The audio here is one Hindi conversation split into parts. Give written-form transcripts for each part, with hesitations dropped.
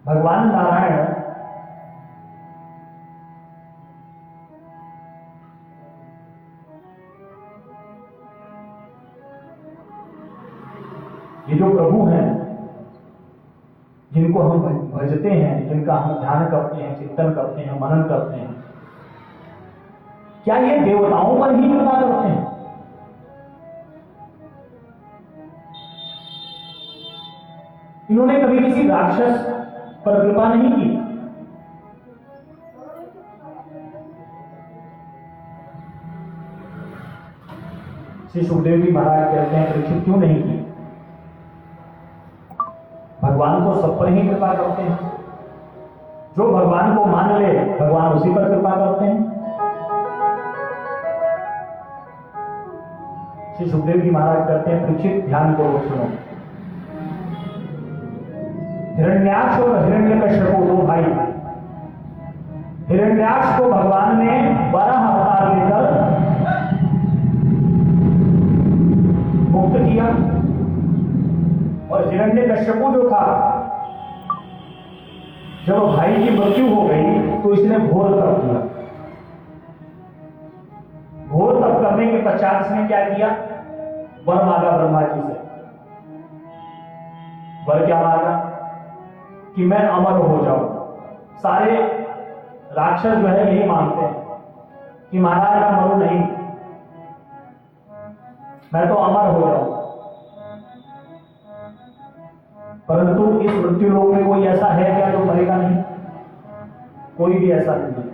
भगवान नारायण ये जो प्रभु हैं, जिनको हम भजते हैं, जिनका हम ध्यान करते हैं, चिंतन करते हैं, मनन करते हैं, क्या ये देवताओं पर ही कृपा करते हैं? इन्होंने कभी किसी राक्षस पर कृपा नहीं की। श्री सुखदेव जी महाराज कहते हैं परीक्षित क्यों नहीं की? भगवान तो सब पर ही कृपा करते हैं। जो भगवान को मान ले, भगवान उसी पर कृपा करते हैं। श्री सुखदेव जी महाराज कहते हैं परीक्षित ध्यान करो, सुनो। हिरण्याक्ष और हिरण्यकश्यप दो भाई। हिरण्याक्ष को भगवान ने 12 अवतार लेकर मुक्त किया, और हिरण्यकश्यप जो था, जब भाई की मृत्यु हो गई तो इसने घोर तप किया। घोर तप करने के पश्चात इसने क्या किया? वर मांगा ब्रह्मा जी से। वर क्या मांगा? कि मैं अमर हो जाऊं। सारे राक्षस जो है यही मांगते हैं कि महाराज मैं मरूं नहीं, मैं तो अमर हो जाऊं। परंतु इस मृत्यु लोक में कोई ऐसा है क्या जो मरेगा नहीं? कोई भी ऐसा नहीं है।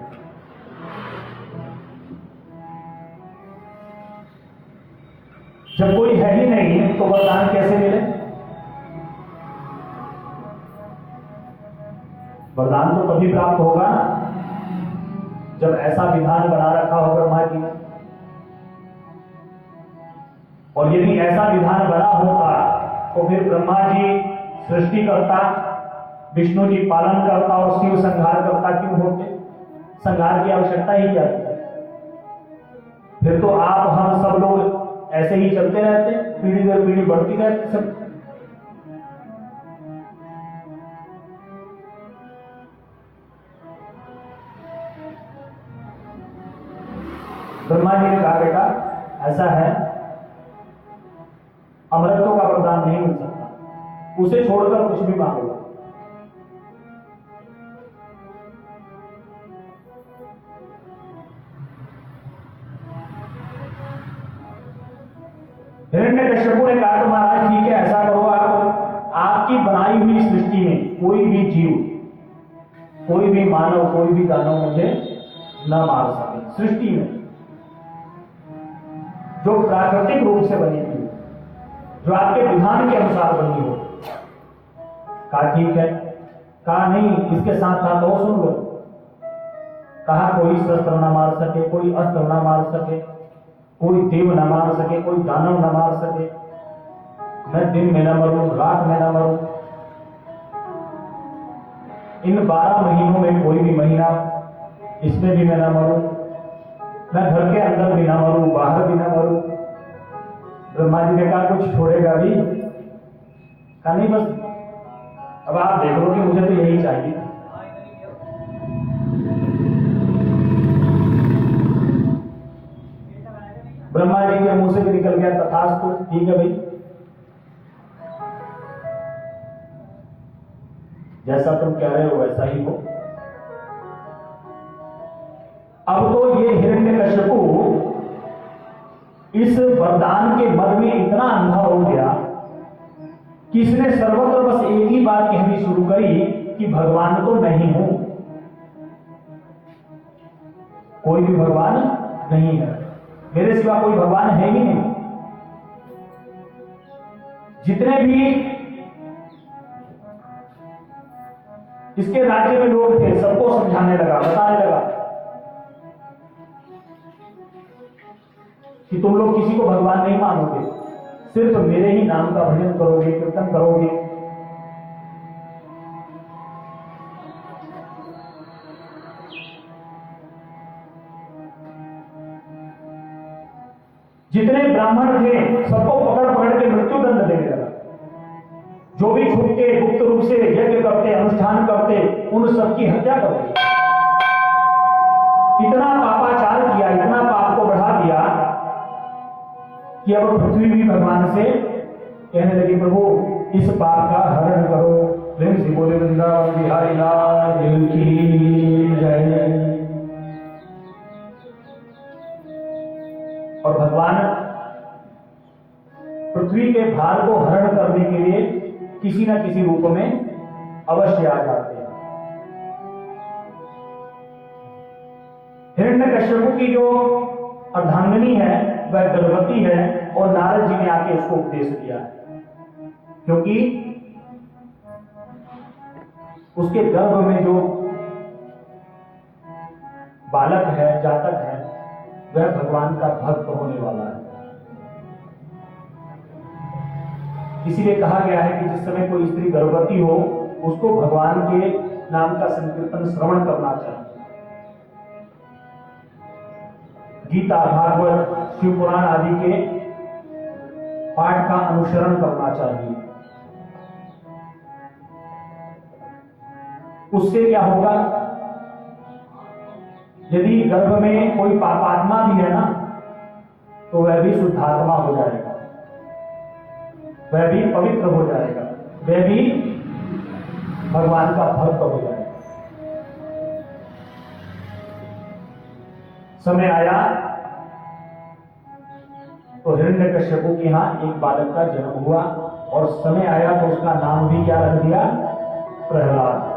जब कोई है ही नहीं तो वरदान कैसे मिले? वरदान तो तभी प्राप्त होगा जब ऐसा विधान बना रखा हो ब्रह्मा जी ने। और यदि ऐसा विधान बना होता तो फिर ब्रह्मा जी सृष्टि करता, विष्णु जी पालन करता और शिव संहार करता क्यों होते? संहार की आवश्यकता ही क्या थी? फिर तो आप हम सब लोग ऐसे ही चलते रहते, पीढ़ी दर पीढ़ी बढ़ती रहती सब। ब्रह्मा जी ने कहा बेटा ऐसा है, अमरत्व का वरदान नहीं मिल सकता, उसे छोड़कर कुछ भी मांगो। हिरण्यकश्यप ने कहा तो महाराज ठीक है, ऐसा करो, आप आपकी बनाई हुई सृष्टि में कोई भी जीव, कोई भी मानव, कोई भी दानव मुझे न मार सके। सृष्टि में जो प्राकृतिक रूप से बनी थी, जो आपके विधान के अनुसार बनी हो। कहा ठीक है। कहा नहीं, इसके साथ साथ और सुन लो। कहा कोई शस्त्र न मार सके, कोई अस्त्र न मार सके, कोई देव न मार सके, कोई दानव न मार सके, मैं दिन में न मरूं, रात में न मरूं, इन 12 महीनों में कोई भी महीना इसमें भी मैं न मरूं, मैं घर के अंदर भी ना मरूं, बाहर भी ना मरूं। ब्रह्मा जी ने कहा कुछ छोड़ेगा भी? कहा नहीं, बस अब आप देख लो कि मुझे तो यही चाहिए। ब्रह्मा जी के मुंह से भी निकल गया तथास्तु, ठीक है भाई, जैसा तुम कह रहे हो वैसा ही हो। अब तो ये हिरण्यकश्यपु इस वरदान के मद में इतना अंधा हो गया कि इसने सर्वत्र बस एक ही बात कहनी शुरू करी कि भगवान तो नहीं हूं, कोई भी भगवान नहीं है, मेरे सिवा कोई भगवान है ही नहीं। जितने भी इसके राज्य में लोग थे सबको समझाने लगा, बताने लगा कि तुम लोग किसी को भगवान नहीं मानोगे, सिर्फ मेरे ही नाम का भजन करोगे, कीर्तन करोगे। जितने ब्राह्मण थे सबको पकड़ पकड़ के मृत्यु दंड देने लगा। जो भी छुप के गुप्त रूप से यज्ञ करते, अनुष्ठान करते, उन सबकी हत्या कर दी। इतना पापाचार किया, इतना पाप को बढ़ा दिया कि अब पृथ्वी भी भगवान से कहने लगी, प्रभु इस पाप का हरण करो। प्रेम से बोले वृंदावन बिहारी लाल की जय। और भगवान पृथ्वी के भार को हरण करने के लिए किसी न किसी रूप में अवश्य आ जाते हैं। हिरण्यकश्यप की जो अर्धांगिनी है वह गर्भवती है और नारद जी ने आके उसको उपदेश दिया है, क्योंकि उसके गर्भ में जो बालक है, जातक है, वह भगवान का भक्त होने वाला है। इसीलिए कहा गया है कि जिस समय कोई स्त्री गर्भवती हो उसको भगवान के नाम का संकीर्तन श्रवण करना चाहिए। गीता, भागवत, शिव पुराण आदि के पाठ का अनुसरण करना चाहिए। उससे क्या होगा, यदि गर्भ में कोई पापात्मा भी है ना, तो वह भी शुद्धात्मा हो जाएगा, वह भी पवित्र हो जाएगा, वह भी भगवान का भक्त हो जाएगा। समय आया तो हिरण्यकश्यप के यहां एक बालक का जन्म हुआ, और समय आया तो उसका नाम भी क्या रख दिया, प्रहलाद।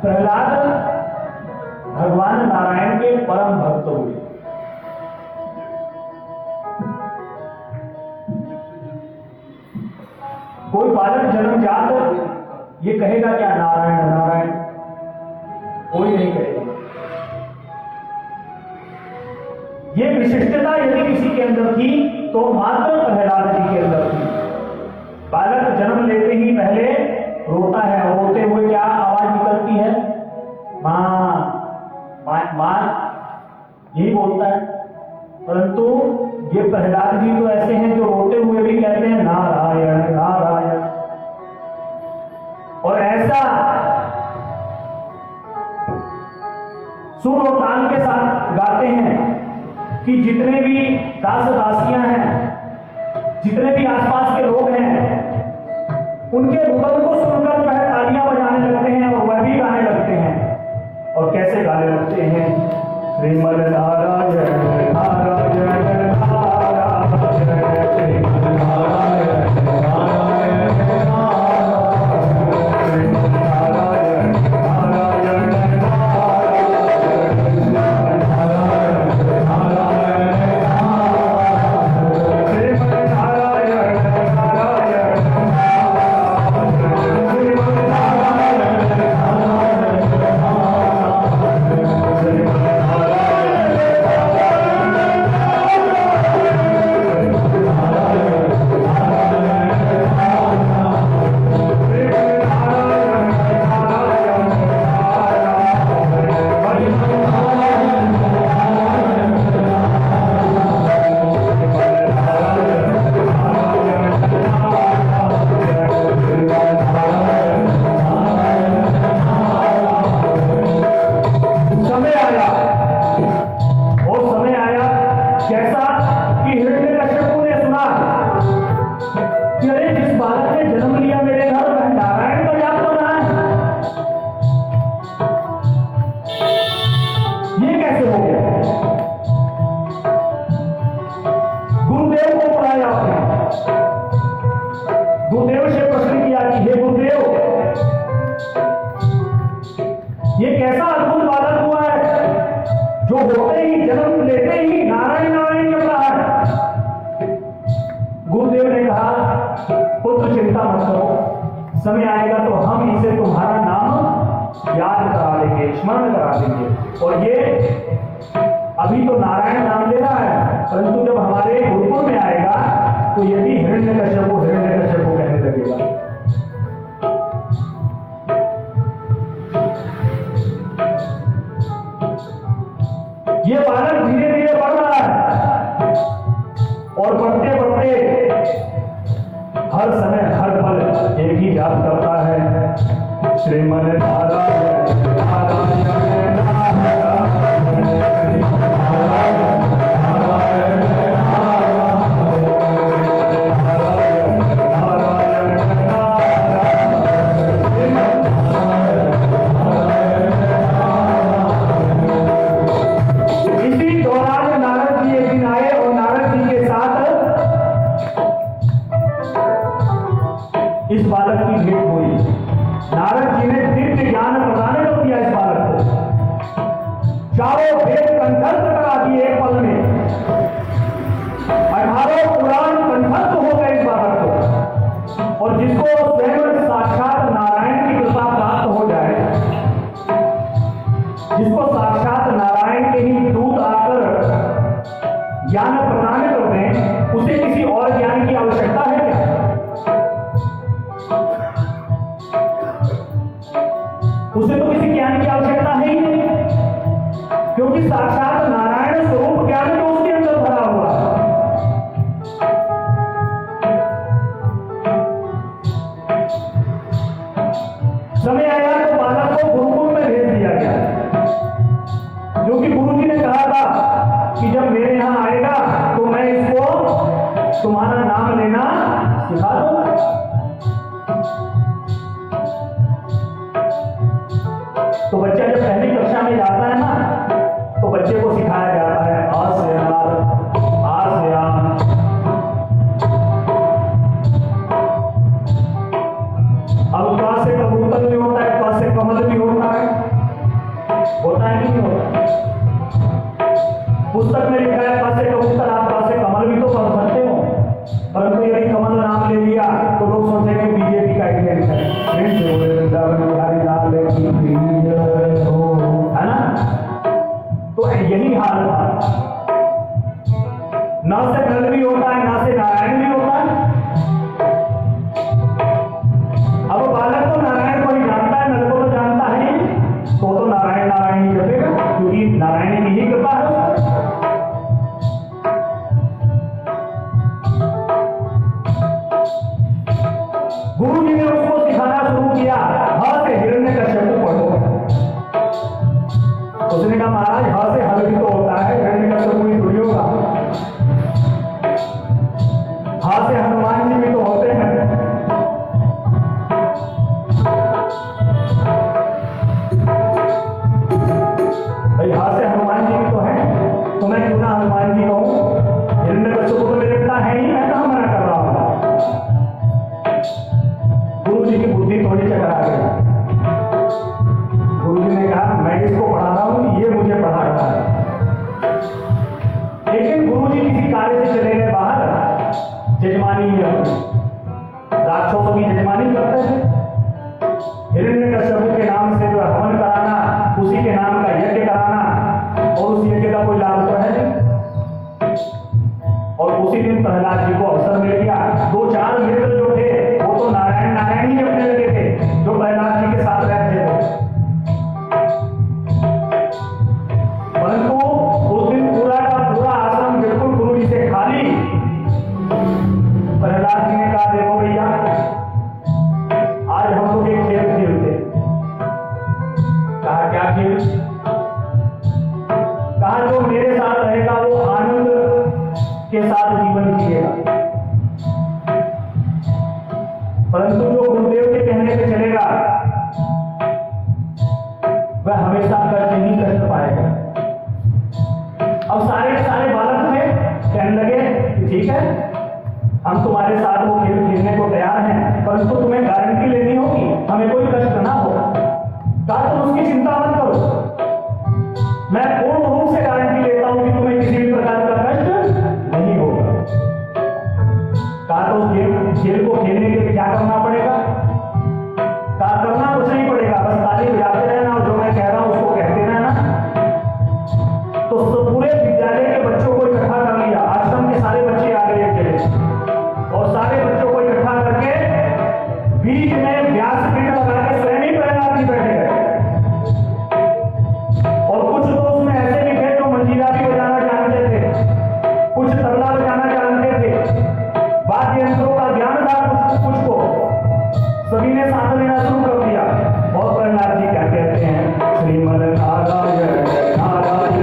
प्रहलाद भगवान नारायण के परम भक्त हुए। कोई बालक जन्मजात ये कहेगा क्या नारायण नारायण, कोई नहीं कहेगा। ये विशिष्टता यदि किसी के अंदर थी तो मात्र प्रहलाद जी के अंदर थी। बालक जन्म लेते ही पहले रोता है, रोते हुए क्या आवाज निकलती है, मां मां, यही बोलता है। परंतु ये प्रहलाद जी तो ऐसे हैं जो रोते हुए भी कहते हैं नारायण नारायण। और ऐसा सुर और ताल के साथ गाते हैं कि जितने भी दास दासियां हैं, जितने भी आसपास के लोग हैं, उनके रुदन को सुनकर वह तालियां बजाने लगते हैं और वह भी गाने लगते हैं। और कैसे गाने लगते हैं, श्रीमद नारायण नारायण नारायण, श्रीमद नारायण नारायण नारायण, श्रीमद नारायण नारायण गुरुदेव से प्रश्न किया कि हे गुरुदेव, ये कैसा अद्भुत बालक हुआ है जो होते ही जन्म लेते ही नारायण नारायण जप रहा है। गुरुदेव ने कहा पुत्र चिंता मत करो, समय आएगा तो हम इसे तुम्हारा नाम याद करा देंगे, स्मरण करा देंगे। और ये अभी तो नारायण नाम ले रहा है, परंतु जब हमारे गुरुकुल में आएगा तो ये भी हिरण्यकश्यप कहने लगेगा। ये बालक धीरे धीरे बढ़ रहा है और बढ़ते बढ़ते हर समय हर पल जाप करता है श्रीमन नारायण नारायण इस बालक की भेंट हुई। नारद जी ने दिव्य ज्ञान प्रदान कर दिया इस बालक को। चारों वेद कंठस्थ करा दिए एक पल में। 18 पुराण कंठस्थ हो गए इस बालक को। और जिसको स्वयं साक्षात नारायण की कृपा प्राप्त हो जाए, जिसको साक्षात नारायण के ही दूत आकर ज्ञान प्रदान कर दें, उसे किसी और ज्ञान की आवश्यकता है क्या? उसे तो किसी ज्ञान की आवश्यकता है ही नहीं, क्योंकि साक्षात नारायण स्वरूप ज्ञान तो उसके अंदर भरा हुआ है। समय आया तो बालक को गुरुकुल में भेज दिया गया, जो कि गुरु जी ने कहा था कि जब मेरे यहां आएगा तो मैं इसको तुम्हारा नाम लेना सिखा दूंगा। तो बच्चा जब पहली कक्षा में जाता है ना, तो बच्चे को सिखाया जाता है आ से आर, आ से आम। अब क से कबूतर भी होता है, क से कमल भी होता है कि नहीं होता? पुस्तक में लिखा है क से कबूतर, आप क से कमल भी तो पढ़ सकते हो, परंतु यदि कमल नाम ले लिया तो लोग सोचेंगे बीजेपी का एजेंट है ना। तो यही हाल था। न से नल भी होता है, न से नारायण भी होता है। अब बालक तो नारायण को ही जानता है, नल को तो जानता है नहीं, तो नारायण नारायण ही जपेगा, क्योंकि नारायण की ही कृपा है। गुरु जी ने उसको सिखाना शुरू किया, ह से हिरण्यकश्यप पढ़ो। उसने कहा महाराज ह से हल भी तो होता है, हिरण्यकश्यप भी थोड़ी होगा। ह से हनुमान जी भी तो होते हैं। भाई ह से हनुमान जी भी तो है, तो मैं क्यों ना हनुमान जी कहूं? हिरण्यकश्यप को तो लगता है ही, मैं कहां मना कर रहा हूं। गुरु जी की बुद्धि थोड़ी चकरा गई। गुरु जी ने कहा मैं इसको पढ़ा रहा हूं, ये मुझे पढ़ा रहा है। लेकिन गुरु जी किसी कार्य से चले गए बाहर, जजमानी राक्षसों की जजमानी करते थे। हिरण्यकश्यप के नाम से जो हवन कराना, उसी के नाम का यज्ञ कराना, और उस यज्ञ का कोई लाभ तो है नहीं। और उसी दिन प्रहलाद जी को अवसर मिल गया। 2-4 मित्र जो थे वो तो नारायण नारायण ही अपने लगे थे, जो प्रहलाद जी के साथ रहते थे। परंतु उस दिन पूरा का पूरा आश्रम बिल्कुल गुरु जी से खाली। प्रहलाद जी ने कहा देखो भैया, आज हम लोग एक खेल खेलते। कहा क्या खेल? कहा जो मेरे साथ रहेगा वो आनंद के साथ जीवन जिएगा, परंतु जो गुरुदेव के कहने पे चलेगा वह हमेशा कष्ट ही कष्ट पाएगा। अब सारे बालक थे, कहने लगे ठीक है, हम तुम्हारे साथ वो खेल खेलने को तैयार हैं, परंतु तुम्हें गारंटी लेनी होगी हमें कोई कष्ट ना हो। कहा तुम उसकी चिंता मत करो, मैं पूर्ण रूप से गारंटी लेता हूं कि तुम्हें किसी भी प्रकार का कष्ट नहीं होगा। कहा तो उस खेल को खेलने के लिए क्या करना पड़ेगा? कहा करना कुछ नहीं पड़ेगा, बस ताली बजाते रहना और जो मैं कह रहा हूं उसको कहते रहना। तो पूरे विद्यालय के बच्चों को इकट्ठा कर लिया, आश्रम के सारे बच्चे आ गए एक जगह, और सारे बच्चों को इकट्ठा करके बीच में व्यासपीठ लगा के स्वयं ही प्रहलाद जी बैठे गए। और कुछ तो उसमें ऐसे भी थे जो मंजीरा भी बजाना जानते थे, कुछ तबला बजाना जानते थे, वाद्य यंत्रों का ज्ञान था कुछ को। सभी ने साथ लेना शुरू कर दिया। और प्रहलाद जी क्या कहते हैं, श्रीमद नारायण नारायण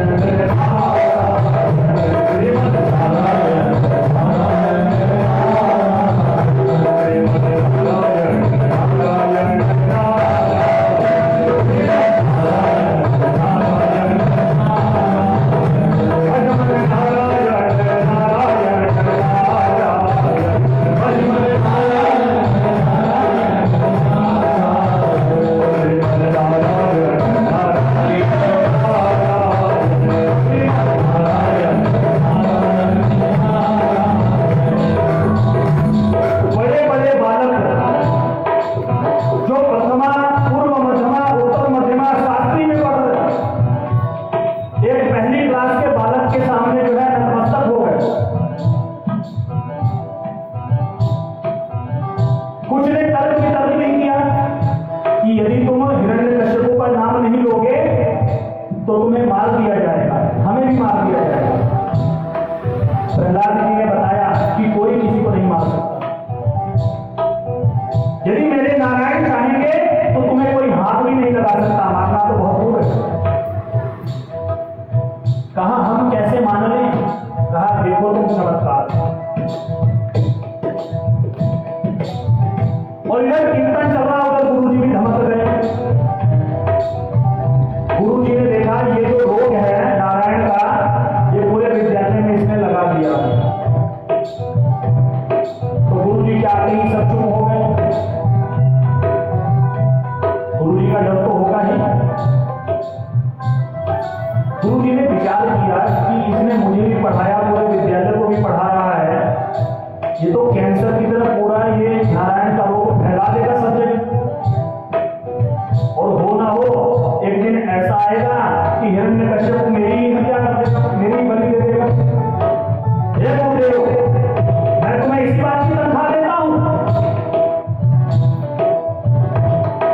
श्रीमद नारायण नारायण श्रीमद नारायण नारायण तो तुम्हें मार दिया जाएगा, हमें भी मार दिया जाएगा। प्रहलाद जी ने बताया कि कोई किसी को नहीं मार सकता। यदि मेरे नारायण चाहेंगे तो तुम्हें कोई हाथ भी नहीं लगा सकता, मारना तो बहुत दूर है। कहा हम कैसे मान लें? कहा देखो तुम चमत्कार। और इधर कीर्तन चल रहा होगा, गुरु जी भी धमक गए। गुरु जी ने देखा ये जो रोग है नारायण का, ये पूरे विद्यालय में इसने लगा दिया। तो गुरु जी क्या आते ही सब चुप हो गए। गुरु जी का डर तो होगा ही। गुरु जी ने विचार किया कि इसने मुझे भी पढ़ाया, पूरे विद्यालय को भी पढ़ा रहा है, ये तो कैंसर की तरह पूरा ये नारायण का रोग फैला देगा सब जगह। और हो ना हो एक दिन ऐसा आएगा कि हिरण्यकश्यप मेरी ही हत्या कर देगा, मेरी ही बलि दे देगा। हे गुरुदेव, मैं तुम्हें इसी बात की तनख्वाह देता हूं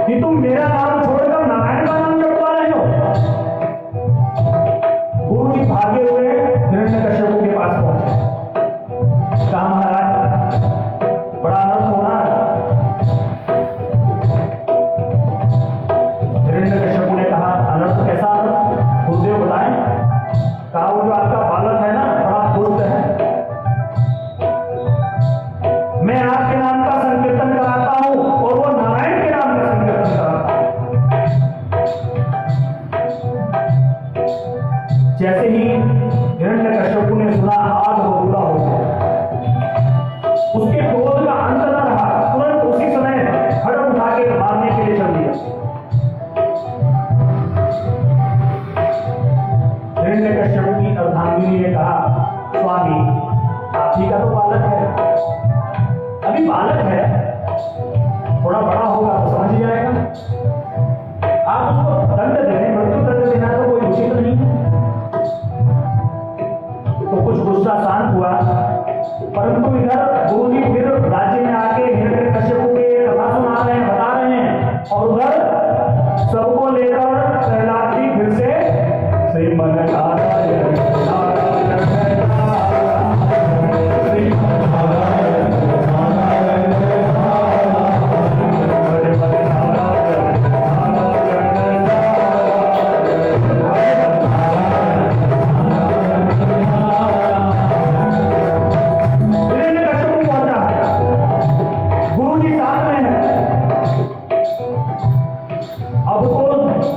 कि तुम मेरा नाम छोड़कर नारायण का नाम जपवा रहे हो। गुरु जी भागे हुए हिरण्यकश्यप के पास पहुंचे। कहा महाराज बड़ा अनर्थ हो रहा है। हिरण्यकश्यप ने कहा अनर्थ कैसा अनर्थ? गुरुदेव बताएं। कहा वो जो आपका बालक है ना, बड़ा दुष्ट है। मैं आपके नाम का संकीर्तन कराता हूं और वो नारायण के नाम का संकीर्तन कराता हूं। जैसे ही हिरण्यकश्यप ने सुना, आग बबूला हो गया। उसके क्रोध का अंत न रहा, तुरंत उसी समय खड्ग उठा के मारने के लिए चल दिया। हिरण्यकश्यप की अर्धांगिनी ने कहा स्वामी आप ही का तो बालक है, अभी बालक है, थोड़ा बड़ा होगा तो समझ जाएगा। आप उसको दंड दे दें, मृत्यु दंड देना तो कोई उचित नहीं है। तो कुछ गुस्सा शांत हुआ, परंतु इधर गुरु जी फिर राज्य में आके हिरण्यकश्यप के कथा सुना रहे हैं, बता रहे हैं। और उधर सबको लेकर प्रहलाद जी फिर से श्रीमद नारायण नारायण श्रीमद नारायण नारायण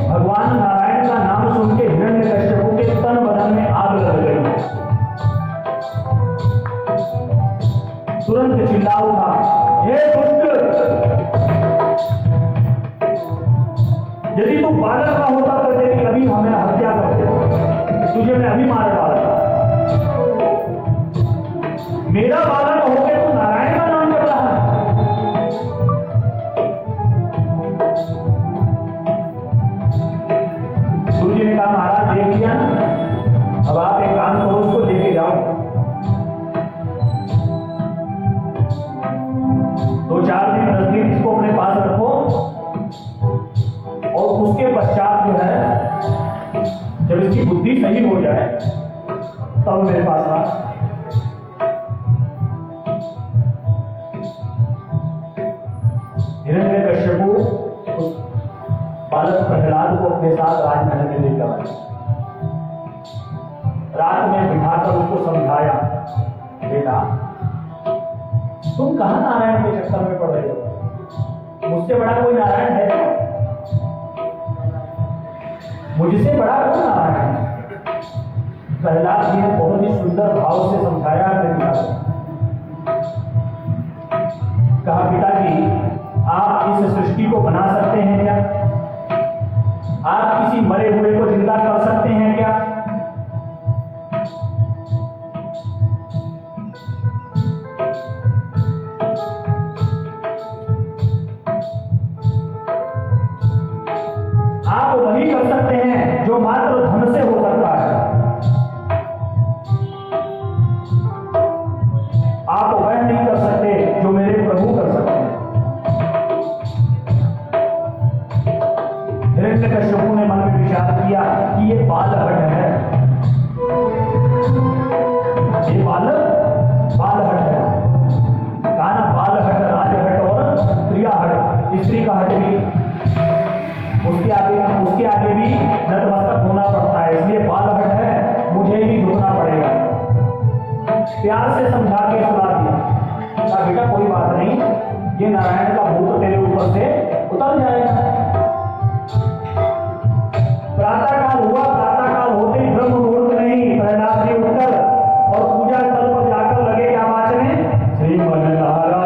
भगवान नारायण का नाम सुन के हिरण्यकश्यप के तन बदन में आग लग गई। तुरंत चिल्ला उठा, हे दुष्ट, यदि तू बालक का होता तो तेरी अभी हमें हत्या कर दे, तुझे मैं अभी मार डालता। मेरा बालक होकर तू नारायण का नाम कर रहा है। गुरु जी ने कहा महाराज देख लिया, अब आप एक काम करो, उसको लेके जाओ, 2-4 दिन 10 दिन इसको अपने पास रखो। और उसके पश्चात जो है जब इसकी बुद्धि सही हो जाए तब मेरे पास आ। हिरण्य बालक प्रहलाद को अपने साथ राजमहल में लेकर आए। रात में बिठाकर उसको समझाया, बेटा तुम कहां नारायण के चक्कर में पड़ रहे हो? मुझसे बड़ा कोई नारायण है क्या? मुझसे बड़ा कोई नारायण है? प्रहलाद जी ने बहुत ही सुंदर भाव से समझाया अपने पिता को। कहा, पिताजी आप इस सृष्टि को बना सकते हैं क्या? आप किसी मरे हुए को जिंदा कर सकते हैं क्या? आप वही कर सकते हैं जो मात्र धन से हो सकता है। आप वह नहीं कर सकते जो मेरे प्रभु कर सकते हैं। हिरण्यकश्यपु ने मन में विचार किया कि ये बालहट है, ये बालहट है। कहा ना, बालहट, राजहट और प्रियाहट, स्त्री का हट भी उसके आगे भी नतमस्तक होना पड़ता है, इसलिए बालहट है, मुझे ही झुकना पड़ेगा। प्यार से समझा के सुना दिया। कहा, बेटा कोई बात नहीं, ये नारायण का भूत तेरे ऊपर से उतर जाएगा। प्रातःकाल हुआ, प्रातःकाल होते ही ब्रह्म मुहूर्त नहीं, प्रहलाद जी उठकर और पूजा स्थल पर जाकर लगे क्या बाजने, श्रीमन नारायण नारायण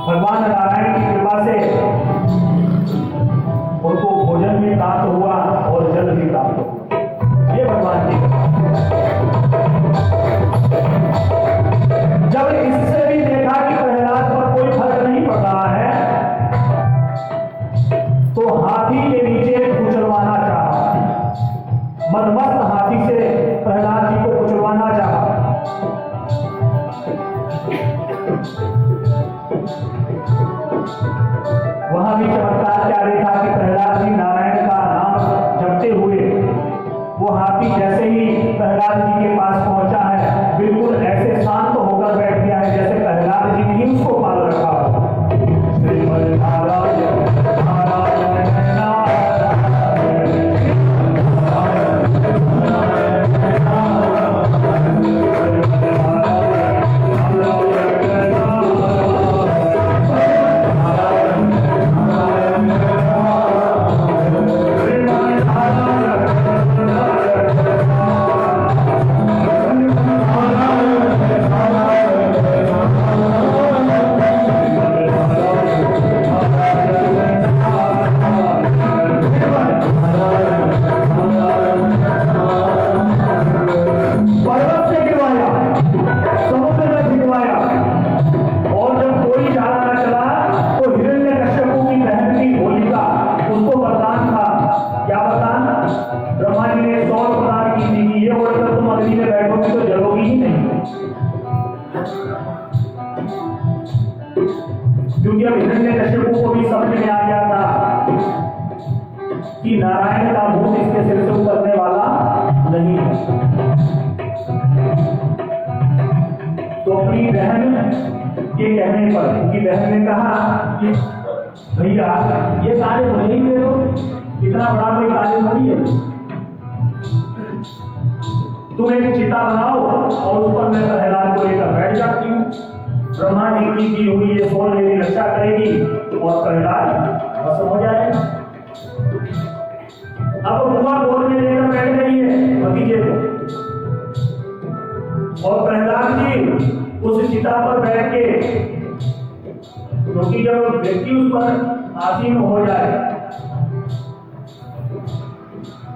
भगवान नारायण की कृपा से उनको भोजन भी प्राप्त हुआ और जल भी प्राप्त हुआ। ये भगवान की जब इससे भी देखा कि प्रहलाद पर कोई फर्क नहीं पड़ रहा है, तो हाथी के नीचे कुचलवाना चाहा। मदमस्त हाथी से प्रहलाद जी को कुचलवाना चाहा। वहां भी चमत्कार क्या देखा कि प्रहलाद जी नारायण का नाम जपते हुए वो हाथी जैसे ही प्रहलाद जी के पास पहुंचा है, बिल्कुल ऐसे शांत होकर बैठ गया है जैसे प्रहलाद जी ने ही उसको पाल रखा हो। श्रीमन नारायण नारायण क्योंकि अब हिरण्यकश्यपु को भी समझ में आ गया था कि नारायण का भूत इसके सिर से उतरने वाला नहीं है। तो अपनी बहन के कहने पर उनकी बहन ने कहा कि भैया ये कार्य मुझे ही दे दो, इतना बड़ा कोई कार्य नहीं है, तुम एक चिता बनाओ और उस पर मैं प्रहलाद को लेकर बैठ जाती हूँ। ब्रह्मा जी की हुई ये सोल मेरी रक्षा करेगी और प्रहलाद भस्म हो जाएगा। अब उमा गोद में लेकर बैठ गई है भतीजे को, और प्रहलाद जी उस चिता पर बैठ के, क्योंकि जब व्यक्ति उस पर आसीन हो जाए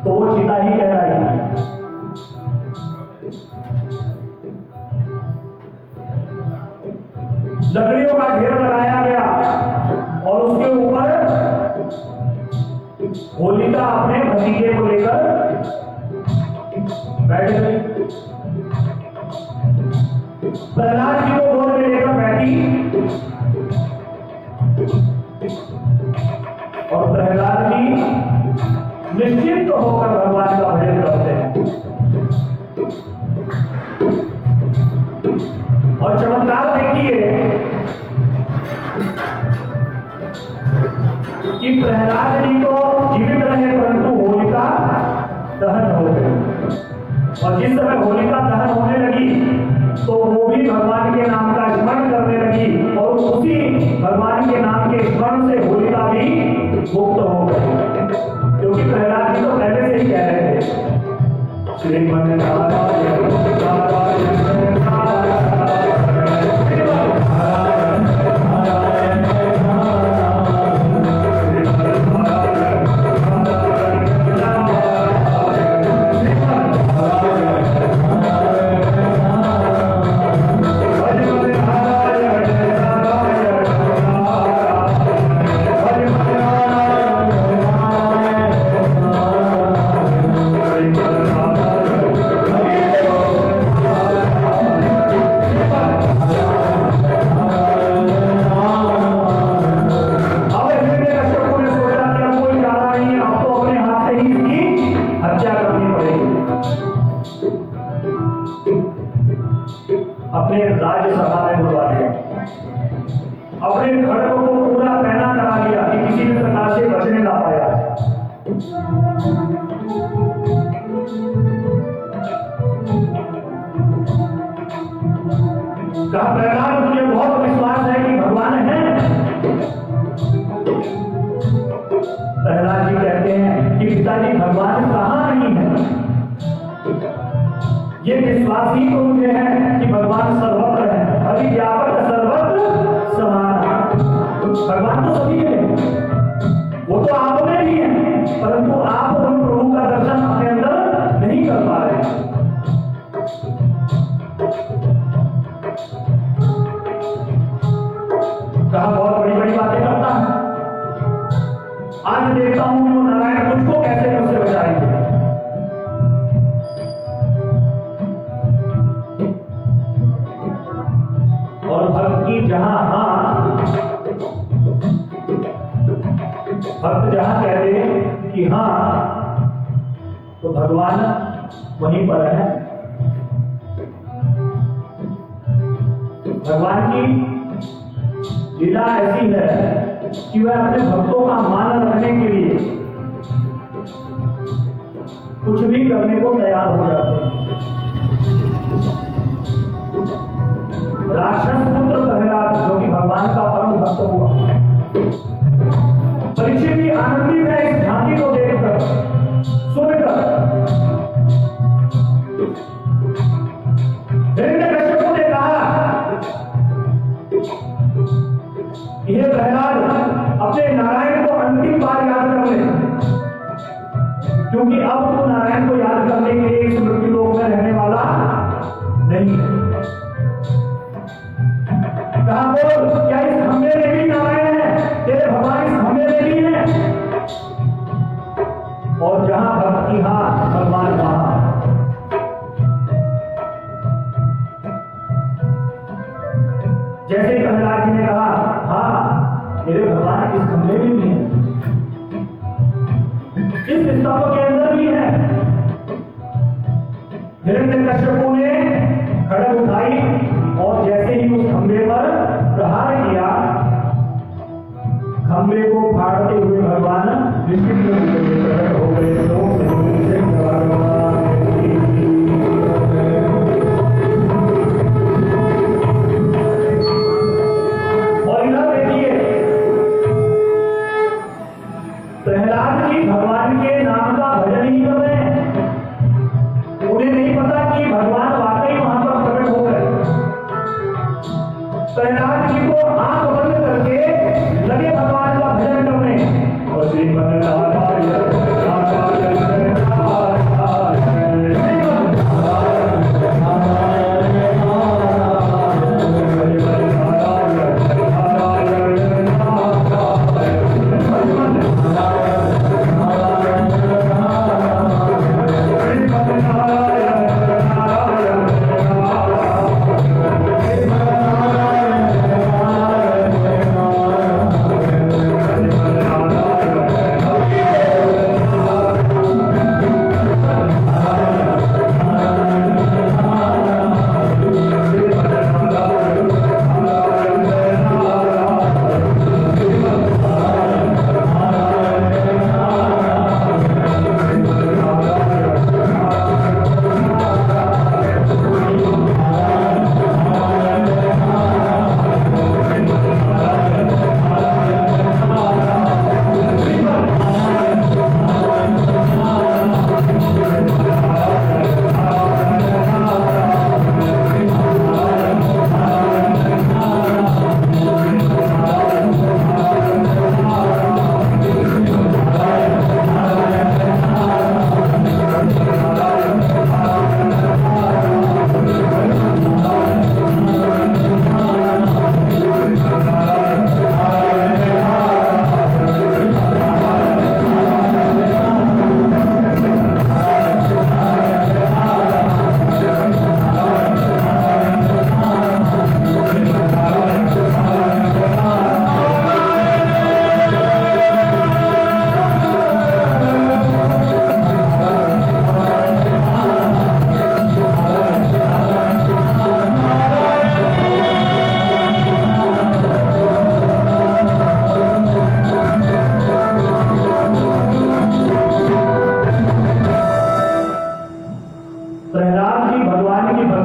तो वो चिता ही कहलाएगी। लकड़ियों का ढेर लगाया गया और उसके ऊपर होलिका अपने भतीजे को लेकर बैठ गई। प्रहलाद जी को गोद में लेकर बैठी और प्रहलाद जी निश्चित होकर भगवान का भजन करते हैं। और चमत्कार देखिए कि प्रहलाद जी तो जीवित रहे परंतु होलिका दहन हो गई। और जिस समय होलिका दहन होने लगी तो वो भी भगवान के नाम का स्मरण करने लगी और उसी भगवान के नाम के स्मरण से होलिका भी मुक्त हो गई, क्योंकि प्रहलाद जी तो पहले से ही कह रहे थे श्रीमन अपने राज्यसभा में बुलवा दिया, अपने खड़कों को पूरा पहना करा दिया कि किसी भी प्रकार से बचने ना पाया। कहा प्रहलाद मुझे बहुत विश्वास है कि भगवान है। प्रहलाद जी कहते हैं कि पिताजी भगवान कहाँ नहीं है, ये विश्वास ही तो मुझे है कि भगवान सर्वत्र है, अभिव्यापक सर्वत्र समान। भगवान तो सभी है, वो तो आप में भी है, परंतु आप उन प्रभु का दर्शन अपने अंदर नहीं कर पा रहे। कहा बहुत बड़ी बड़ी बातें करता है, आज देखता हूं वो नारायण मुझको कैसे मुझसे बचाएंगे। और भक्ति जहां भक्त जहां कहते कि हाँ, तो भगवान वहीं पर है। भगवान की लीला ऐसी है कि वह अपने भक्तों का मान रखने के लिए कुछ भी करने को तैयार हो जाते हैं। राक्षस पुत्र प्रहलाद जो कि भगवान का परम भक्त हुआ, परीक्षित भी आनंदित है इस झांकी को देखकर, सुनकर। हिरण्यकश्यप ने कहा ये प्रहलाद अपने नारायण को अंतिम बार याद कर ले, क्योंकि अब तो नारायण को याद करने के लिए इस मृत्यु लोक में रहने वाला नहीं है। कहा बोल, क्या इस खंभे में भी नारायण है? तेरे भगवान इस खंभे में भी है? और जहां भक्ति हाँ, भगवान वहां। जैसे प्रहलाद जी ने कहा हाँ, मेरे भगवान इस खंभे में भी है, इस स्तंभ के अंदर भी है। हिरण्यकश्यप ने खड़ग उठाई और जैसे ही उस खंभे पर प्रहार किया, खंभे को फाड़ते हुए भगवान निश्चित प्रकट हो गए। और इधर देखिए, प्रहलाद जी भगवान के नाम का भजन ही कर रहे हैं। उन्हें नहीं पता कि भगवान वाकई वहां पर प्रकट हो गए।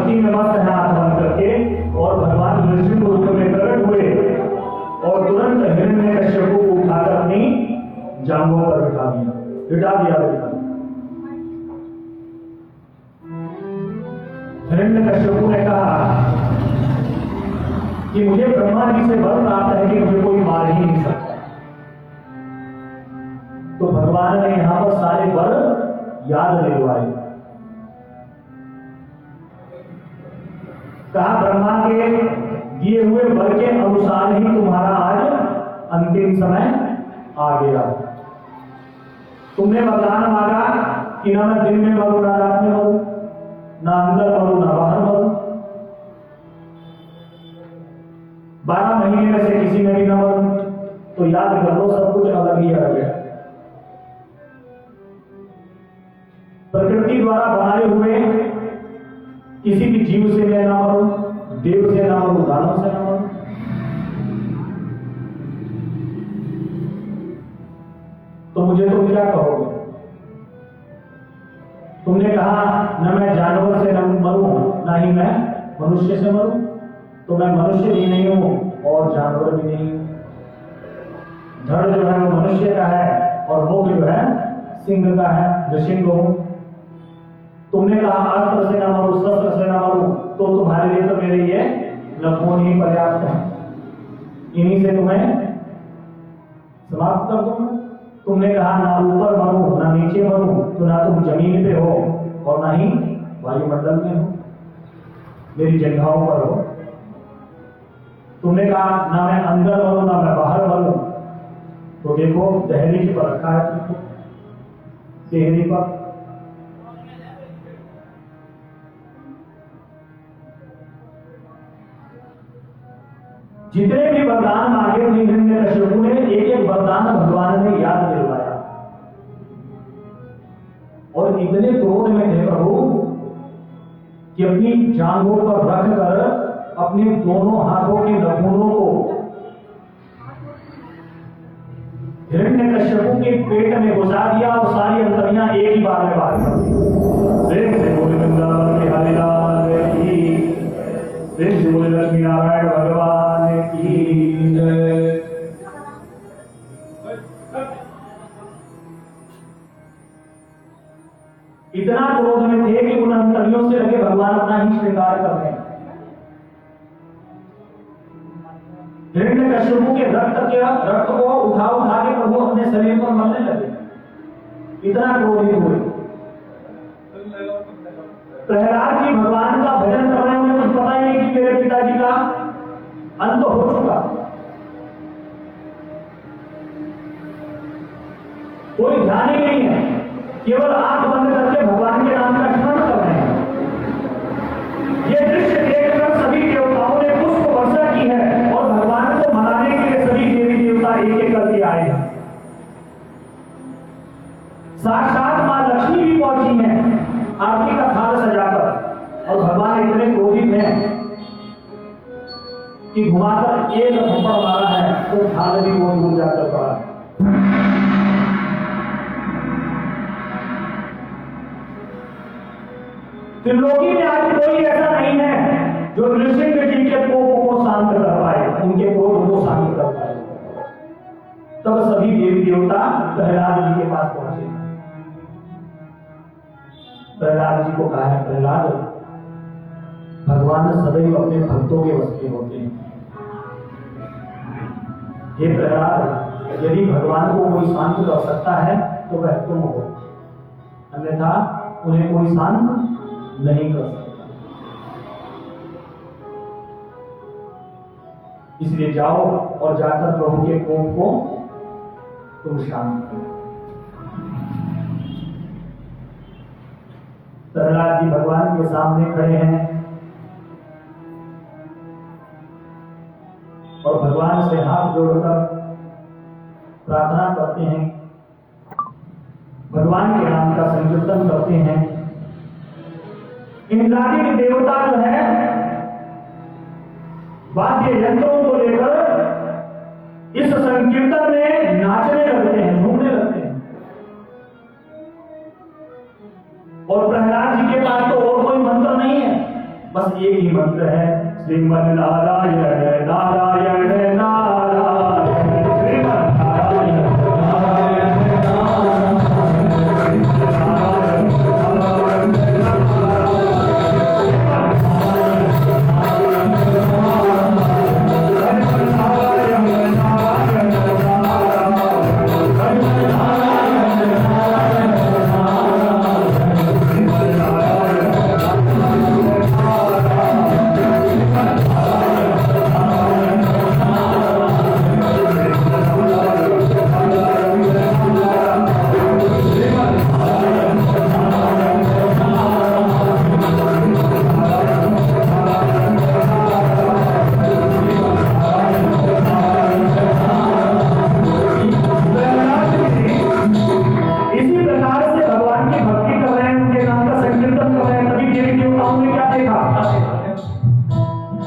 भक्ति में मस्त है आंख बंद करके, और भगवान नृसिंह रूप में प्रकट हुए और तुरंत हिरण्यकश्यप को उठाकर अपनी जांघों पर बिठा दिया। हिरण्यकश्यप ने कहा कि मुझे ब्रह्मा जी से वर प्राप्त है कि मुझे कोई मार ही नहीं सकता। तो भगवान ने यहां पर सारे वर याद दिलवाए। कहा ब्रह्मा के दिए हुए वर के अनुसार ही तुम्हारा आज अंतिम समय आ गया। तुमने वरदान मांगा कि ना मैं दिन में मरूं, ना रात में मरूं, ना अंदर मरूं, ना बाहर मरूं, 12 महीने में से किसी में भी ना मरूं। तो याद कर लो, सब कुछ अलग ही रह गया। प्रकृति द्वारा बनाए हुए किसी भी जीव से मैं ना मरूं, देव से ना मरूं, दानव से ना मरूं। तो मुझे तुम क्या कहोगे? तुमने कहा न मैं जानवर से न मरूं, ना ही मैं मनुष्य से मरूं। तो मैं मनुष्य भी नहीं हूं और जानवर भी नहीं हूं। धड़ जो है वो मनुष्य का है और मुख जो है सिंह का है, नृसिंह हूं। तुमने कहा अस्त्र से न मरूं, शस्त्र से न मरूं, तो तुम्हारे लिए तो मेरे ये लखोन ही पर्याप्त है, इन्हीं से तुम्हें समाप्त कर दूंगा। तुमने कहा ना ऊपर मरूं, ना नीचे मरूं, तो ना तुम जमीन पे हो और ना ही वायुमंडल में हो, मेरी जगहों पर हो। तुमने कहा ना मैं अंदर मरूं, ना मैं बाहर मरूं, तो देखो दहलीज पर रखा है तुमको, देहरी पर। जितने भी वरदान मांगे थे हिरण्यकश्यप ने, एक एक वरदान भगवान ने याद दिलवाया। और इतने क्रोध में थे प्रभु कि अपनी जांघों पर रखकर अपने दोनों हाथों के नखूनों को हिरण्यकश्यप के पेट में घुसा दिया और सारी अंतड़ियां एक ही बार में बाहर कर दी। बोले लक्ष्मी नारायण भगवान की जय। इतना क्रोध में थे कि उन अंतड़ियों से लगे भगवान अपना ही श्रृंगार कर रहे हैं। हिरण्यकश्यप के रक्त को उठा के प्रभु अपने शरीर पर मलने लगे, इतना क्रोधित हुए। प्रहलाद जी भगवान का भजन कर रहे हैं, उन्हें कुछ पता ही नहीं कि मेरे पिताजी का अंत हो चुका। कोई ध्यान ही नहीं है, केवल आंख बंद करके भगवान के नाम का स्मरण कर रहे हैं। ये दृश्य देखकर सभी देवताओं ने पुष्प वर्षा की है और भगवान को मनाने के लिए सभी देवी देवता एक एक करके आए हैं। साक्षात मां लक्ष्मी भी पहुंची हैं आरती का थाल सजाकर, और भगवान इतने क्रोधित हैं कि घुमाकर एक थप्पड़ मारा है तो थाल भी वो दूर जाकर पड़ा। त्रिलोकी में आज कोई ऐसा नहीं है जो नृसिंह जी के कोप को शांत कर पाए, उनके क्रोध को शांत कर पाए। तब सभी देवी देवता प्रहलाद जी के पास पहुंचे। प्रहलाद जी को कहा है, प्रहलाद भगवान सदैव अपने भक्तों के वश में होते हैं। हे प्रहलाद, यदि भगवान को कोई शांत कर सकता है तो वह तुम हो, अन्यथा उन्हें कोई शांत नहीं कर सकता। इसलिए जाओ और जाकर प्रभु के कोप को तुम शांत करो। प्रहलाद जी भगवान के सामने खड़े हैं और भगवान से हाथ जोड़कर प्रार्थना करते हैं, भगवान के नाम का संकीर्तन करते हैं। इंद्रादी देवता जो है वाद्य यंत्रों को लेकर इस संकीर्तन में नाचने लगते हैं, झूमने लगते हैं। और प्रहलाद जी के पास तो और कोई मंत्र नहीं है, बस एक ही मंत्र है, श्रीमन नारायण नारायण नारायण, श्रीमन नारायण नारायण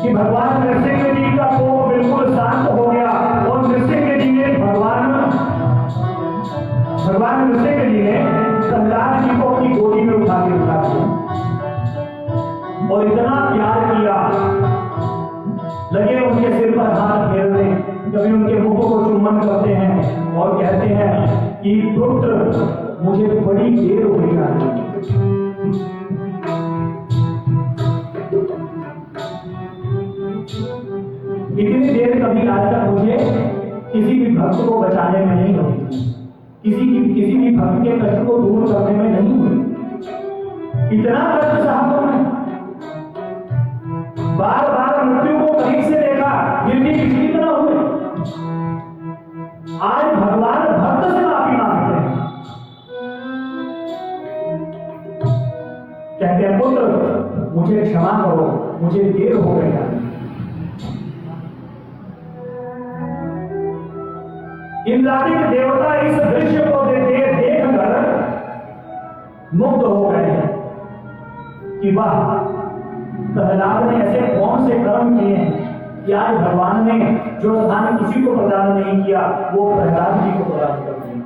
कि भगवान नृसिंह जी का कोप बिल्कुल शांत हो गया और नृसिंह जी ने भगवान नृसिंह जी ने प्रहलाद जी को अपनी गोदी में उठा दिया और इतना प्यार किया, लगे उनके सिर पर हाथ फेरने, कभी उनके मुख को चुम्बन करते हैं और कहते हैं कि पुत्र मुझे बड़ी देर हो गई आने। इतनी देर कभी आज तक मुझे किसी भी भक्त को बचाने में नहीं हुई, किसी भी भक्त के कष्ट को दूर करने में नहीं हुई। इतना कष्ट सहा मैं, बार बार मृत्यु को करीब से देखा, फिर भी कितना हुए। आज भगवान भक्त से माफी मांगते हैं, कहते हैं पुत्र मुझे क्षमा करो, मुझे देर हो गई। इंद्रादिक देवता इस दृश्य को देखकर मुग्ध हो गए हैं कि वाह, प्रहलाद ने ऐसे कौन से कर्म किए हैं कि आज भगवान ने जो स्थान किसी को प्रदान नहीं किया वो प्रहलाद जी को प्रदान कर दिया।